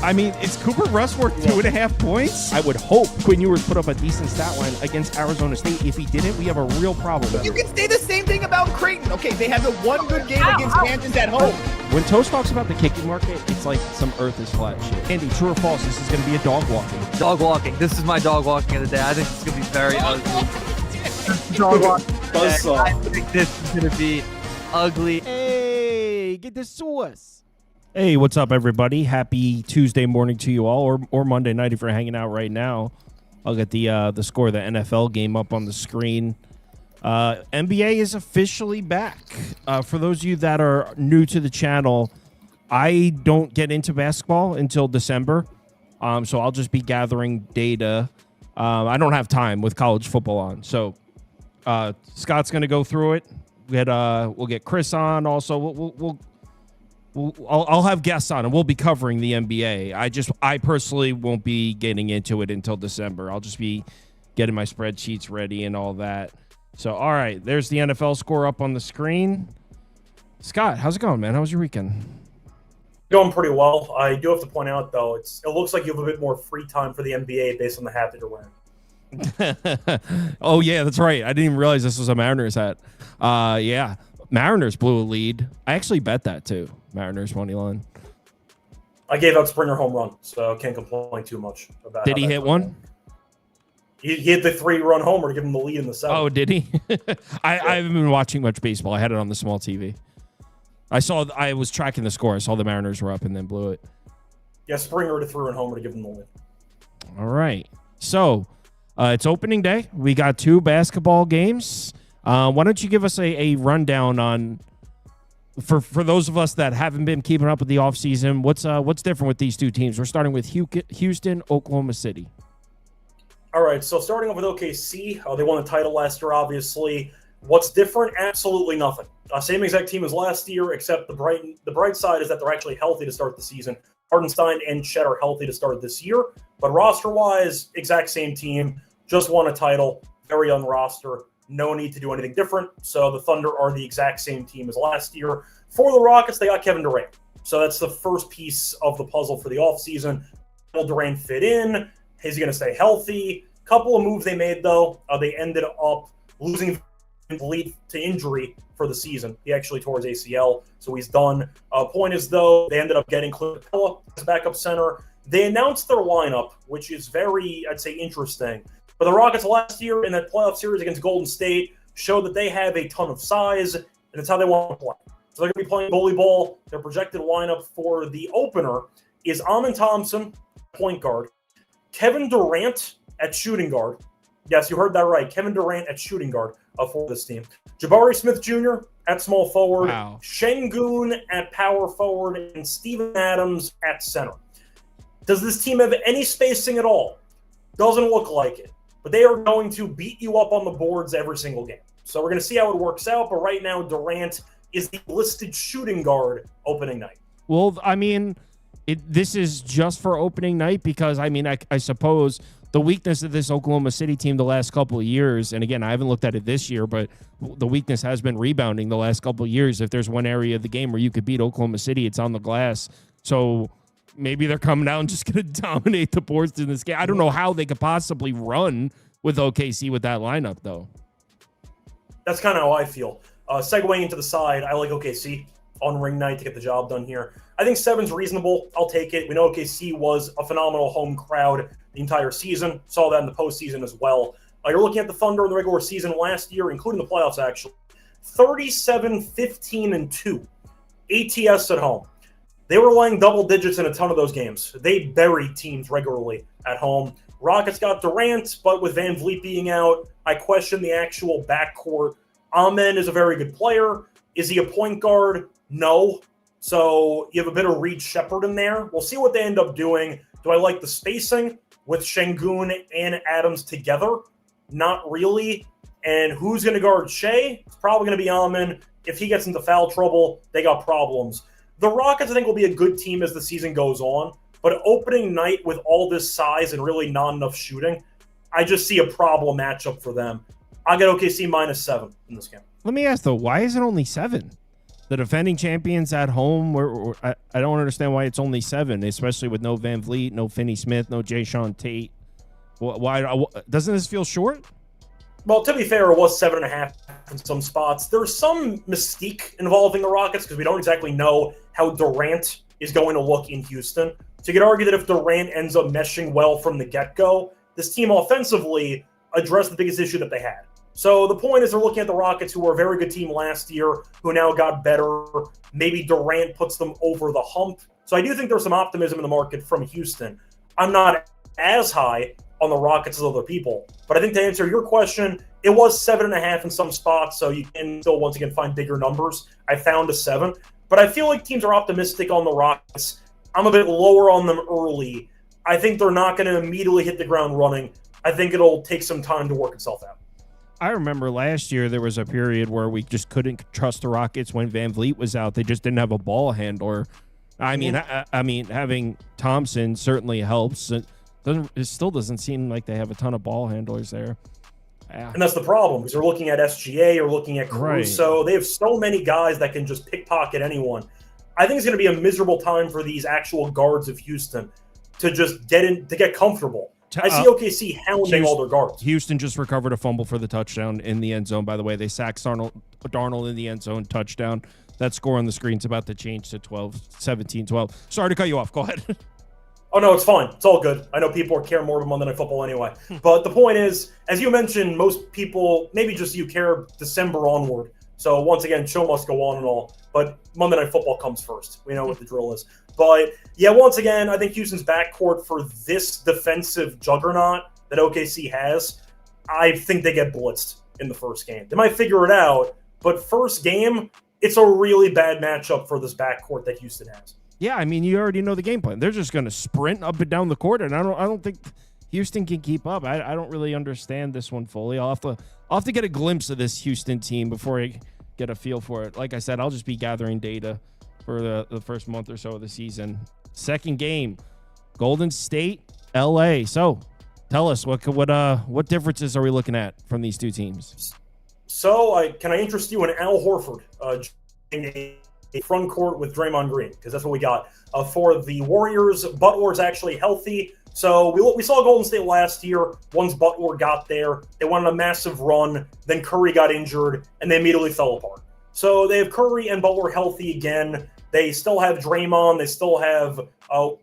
I mean, is Cooper Rush worth 2.5 points? I would hope Quinn Ewers put up a decent stat line against Arizona State. If he didn't, we have a real problem. You can say the same thing about Creighton. Okay, they had the one good game against Kansas at home. When Toast talks about the kicking market, it's like some earth is flat shit. Andy, true or false, this is going to be a dog walking. Dog walking. This is my dog walking of the day. I think it's going to be very ugly. Dog walking. I think this is going to be ugly. Hey, get the sauce. Hey, what's up, everybody? Happy Tuesday morning to you all, or Monday night if you're hanging out right now. I'll get the score of the NFL game up on the screen. NBA is officially back. For those of you that are new to the channel, I don't get into basketball until December, so I'll just be gathering data. I don't have time with college football on, so Scott's going to go through it. We'll get Chris on also. I'll have guests on, and we'll be covering the NBA. I personally won't be getting into it until December. I'll just be getting my spreadsheets ready and all that. So, all right, there's the NFL score up on the screen. Scott, how's it going, man? How was your weekend? Going pretty well. I do have to point out, though, it looks like you have a bit more free time for the NBA based on the hat that you're wearing. Oh, yeah, that's right. I didn't even realize this was a Mariners hat. Yeah, Mariners blew a lead. I actually bet that, too. Mariners money line. I gave out Springer home run, so can't complain too much about it. Did he hit one? He hit the 3-run homer to give him the lead in the seventh. Oh, did he? I haven't been watching much baseball. I had it on the small TV. I was tracking the score. I saw the Mariners were up and then blew it. Yeah, Springer to 3-run homer to give him the lead. All right. So it's opening day. We got 2 basketball games. Why don't you give us a rundown on, for those of us that haven't been keeping up with the offseason, what's different with these 2 teams? We're starting with Houston, Oklahoma City. All right, so starting off with OKC, they won the title last year, obviously. What's different? Absolutely nothing. Same exact team as last year, except the bright side is that they're actually healthy to start the season. Hardenstein and Chet are healthy to start this year, but roster-wise, exact same team, just won a title, very young roster, no need to do anything different. So the Thunder are the exact same team as last year. For the Rockets, they got Kevin Durant. So that's the first piece of the puzzle for the offseason. Will Durant fit in? Is he going to stay healthy? Couple of moves they made, though. They ended up losing the lead to injury for the season. He actually tore his ACL, so he's done. Point is, though, they ended up getting Clint Capella as backup center. They announced their lineup, which is very, I'd say, interesting. But the Rockets last year in that playoff series against Golden State showed that they have a ton of size, and it's how they want to play. So they're going to be playing goalie ball. Their projected lineup for the opener is Amen Thompson, point guard, Kevin Durant at shooting guard. Yes, you heard that right. Kevin Durant at shooting guard for this team. Jabari Smith Jr. at small forward. Wow. Şengün at power forward. And Steven Adams at center. Does this team have any spacing at all? Doesn't look like it. But they are going to beat you up on the boards every single game. So we're going to see how it works out. But right now, Durant is the listed shooting guard opening night. Well, I mean, this is just for opening night because, I mean, I suppose the weakness of this Oklahoma City team the last couple of years, and again, I haven't looked at it this year, but the weakness has been rebounding the last couple of years. If there's one area of the game where you could beat Oklahoma City, it's on the glass. So maybe they're coming out and just going to dominate the boards in this game. I don't know how they could possibly run with OKC with that lineup, though. That's kind of how I feel. Segueing into the side, I like OKC on ring night to get the job done here. I think 7's reasonable. I'll take it. We know OKC was a phenomenal home crowd the entire season. Saw that in the postseason as well. You're looking at the Thunder in the regular season last year, including the playoffs, actually. 37-15-2. ATS at home. They were laying double digits in a ton of those games. They buried teams regularly at home. Rockets got Durant, but with Van Vliet being out, I question the actual backcourt. Amen is a very good player. Is he a point guard? No. So you have a bit of Reed Shepherd in there. We'll see what they end up doing. Do I like the spacing with Şengün and Adams together? Not really. And who's going to guard Shea? It's probably going to be Amen. If he gets into foul trouble, they got problems. The Rockets, I think, will be a good team as the season goes on. But opening night with all this size and really not enough shooting, I just see a problem matchup for them. I'll get OKC -7 in this game. Let me ask, though, why is it only 7? The defending champions at home, I don't understand why it's only 7, especially with no Van Vliet, no Finney Smith, no Jay Sean Tate. Why doesn't this feel short? Well, to be fair, it was 7.5 in some spots. There's some mystique involving the Rockets because we don't exactly know how Durant is going to look in Houston. So you could argue that if Durant ends up meshing well from the get-go, this team offensively addressed the biggest issue that they had. So the point is they're looking at the Rockets, who were a very good team last year, who now got better. Maybe Durant puts them over the hump. So I do think there's some optimism in the market from Houston. I'm not as high on the Rockets as other people, but I think to answer your question, it was 7.5 in some spots, so you can still once again find bigger numbers. I found a 7, but I feel like teams are optimistic on the Rockets. I'm a bit lower on them early. I think they're not going to immediately hit the ground running. I think it'll take some time to work itself out. I remember last year there was a period where we just couldn't trust the Rockets when Van Vliet was out. They just didn't have a ball handler. I mean, having Thompson certainly helps. It still doesn't seem like they have a ton of ball handlers there. Yeah. And that's the problem, because you're looking at SGA or looking at Caruso. Right. They have so many guys that can just pickpocket anyone. I think it's going to be a miserable time for these actual guards of Houston to just get comfortable. I see OKC hounding all their guards. Houston just recovered a fumble for the touchdown in the end zone, by the way. They sacked Darnold in the end zone, touchdown. That score on the screen's about to change to 17-12. Sorry to cut you off. Go ahead. Oh, no, it's fine. It's all good. I know people care more about Monday Night Football anyway. But the point is, as you mentioned, most people, maybe just you, care December onward. So once again, show must go on and all. But Monday Night Football comes first. We know what the drill is. But yeah, once again, I think Houston's backcourt for this defensive juggernaut that OKC has, I think they get blitzed in the first game. They might figure it out, but first game, it's a really bad matchup for this backcourt that Houston has. Yeah, I mean, you already know the game plan. They're just going to sprint up and down the court, and I don't think Houston can keep up. I don't really understand this one fully. I'll have to get a glimpse of this Houston team before I get a feel for it. Like I said, I'll just be gathering data for the first month or so of the season. Second game, Golden State, LA. So tell us, what differences are we looking at from these two teams? So can I interest you in Al Horford a front court with Draymond Green, because that's what we got for the Warriors. Butler's actually healthy. So we saw Golden State last year. Once Butler got there, they went on a massive run. Then Curry got injured, and they immediately fell apart. So they have Curry and Butler healthy again. They still have Draymond. They still have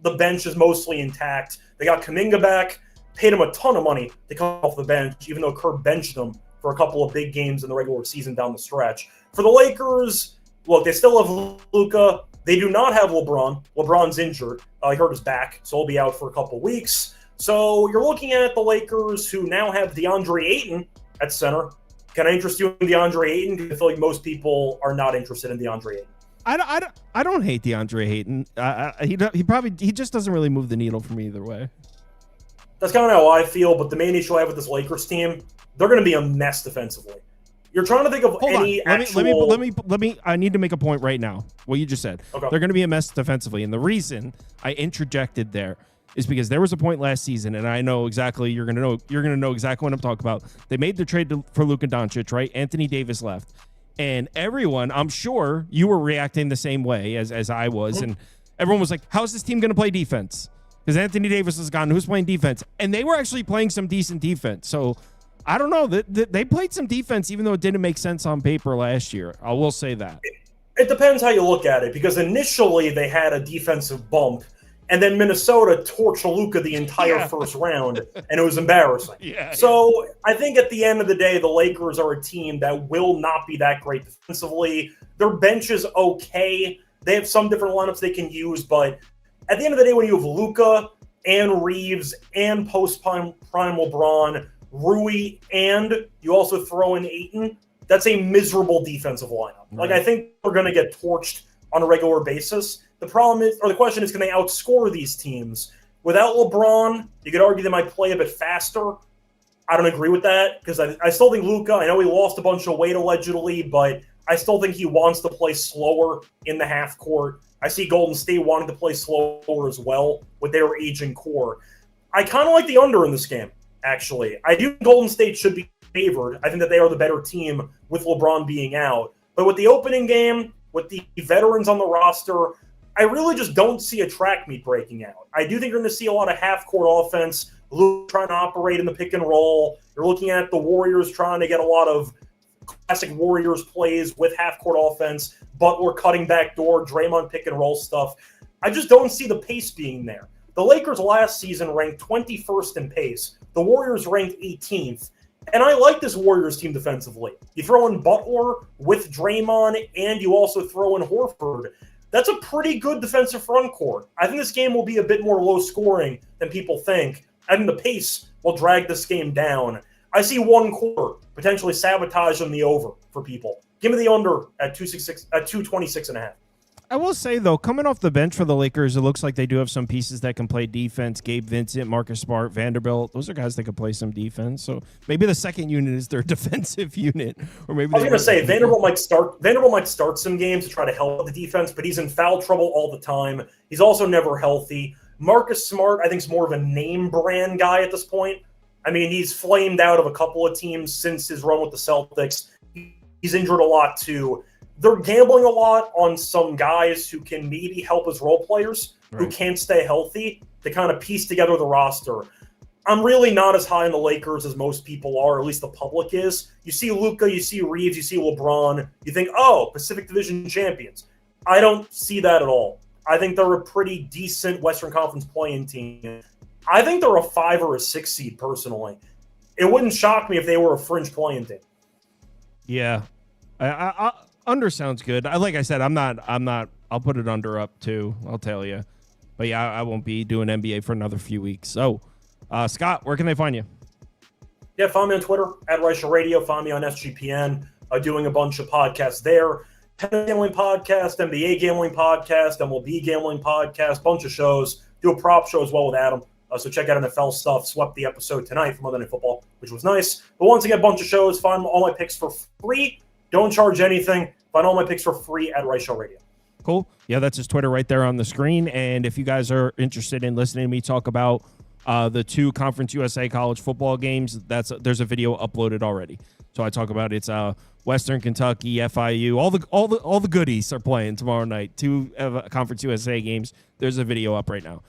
the bench is mostly intact. They got Kuminga back, paid him a ton of money to come off the bench, even though Kerr benched him for a couple of big games in the regular season down the stretch. For the Lakers, look, they still have Luka. They do not have LeBron. LeBron's injured. He hurt his back, so he'll be out for a couple weeks. So you're looking at the Lakers, who now have DeAndre Ayton at center. Can I interest you in DeAndre Ayton? I feel like most people are not interested in DeAndre Ayton. I don't hate DeAndre Ayton. He just doesn't really move the needle for me either way. That's kind of how I feel, but the main issue I have with this Lakers team, they're going to be a mess defensively. You're trying to think of Let me. I need to make a point right now. What you just said. Okay. They're going to be a mess defensively, and the reason I interjected there is because there was a point last season, and I know exactly you're going to know exactly what I'm talking about. They made the trade for Luka Doncic, right? Anthony Davis left, and everyone, I'm sure you were reacting the same way as I was, and everyone was like, "How's this team going to play defense?" Because Anthony Davis is gone. Who's playing defense? And they were actually playing some decent defense. So I don't know. They played some defense, even though it didn't make sense on paper last year. I will say that. It depends how you look at it, because initially they had a defensive bump, and then Minnesota torched Luka the entire first round, and it was embarrassing. So I think at the end of the day, the Lakers are a team that will not be that great defensively. Their bench is okay. They have some different lineups they can use, but at the end of the day, when you have Luka and Reeves and post-prime LeBron, Rui, and you also throw in Ayton, that's a miserable defensive lineup. Right. Like, I think we're going to get torched on a regular basis. The problem is, or the question is, can they outscore these teams? Without LeBron, you could argue they might play a bit faster. I don't agree with that, because I still think Luka, I know he lost a bunch of weight allegedly, but I still think he wants to play slower in the half court. I see Golden State wanting to play slower as well with their aging core. I kind of like the under in this game, actually. I do think Golden State should be favored. I think that they are the better team with LeBron being out. But with the opening game, with the veterans on the roster, I really just don't see a track meet breaking out. I do think you're going to see a lot of half-court offense, Luke trying to operate in the pick and roll. You're looking at the Warriors trying to get a lot of classic Warriors plays with half-court offense, Butler cutting back door, Draymond pick and roll stuff. I just don't see the pace being there. The Lakers last season ranked 21st in pace. The Warriors ranked 18th. And I like this Warriors team defensively. You throw in Butler with Draymond, and you also throw in Horford. That's a pretty good defensive front court. I think this game will be a bit more low scoring than people think. I think the pace will drag this game down. I see one quarter potentially sabotaging the over for people. Give me the under at 226.5. I will say, though, coming off the bench for the Lakers, it looks like they do have some pieces that can play defense. Gabe Vincent, Marcus Smart, Vanderbilt. Those are guys that can play some defense. So maybe the second unit is their defensive unit. Or maybe I was going to say, Vanderbilt might start some games to try to help with the defense, but he's in foul trouble all the time. He's also never healthy. Marcus Smart, I think, is more of a name brand guy at this point. I mean, he's flamed out of a couple of teams since his run with the Celtics. He's injured a lot, too. They're gambling a lot on some guys who can maybe help as role players who can't stay healthy to kind of piece together the roster. I'm really not as high on the Lakers as most people are, or at least the public is. You see Luka, you see Reeves, you see LeBron. You think, oh, Pacific Division champions. I don't see that at all. I think they're a pretty decent Western Conference play-in team. I think they're a 5 or a 6 seed, personally. It wouldn't shock me if they were a fringe play-in team. Yeah. Under sounds good. Like I said, I'm not. I'll put it under up too. I'll tell you. But yeah, I won't be doing NBA for another few weeks. So, Scott, where can they find you? Yeah, find me on Twitter at Reichel Radio. Find me on SGPN. Doing a bunch of podcasts there. Tennis Gambling Podcast, NBA Gambling Podcast, MLB Gambling Podcast, bunch of shows. Do a prop show as well with Adam. So check out NFL stuff. Swept the episode tonight for Monday Night Football, which was nice. But once again, a bunch of shows. Find all my picks for free. Don't charge anything. Find all my picks for free at Reichel Radio. Cool. Yeah, that's his Twitter right there on the screen. And if you guys are interested in listening to me talk about the 2 Conference USA college football games, there's a video uploaded already. So I talk about it's Western Kentucky, FIU, all the goodies are playing tomorrow night. 2 Conference USA games. There's a video up right now.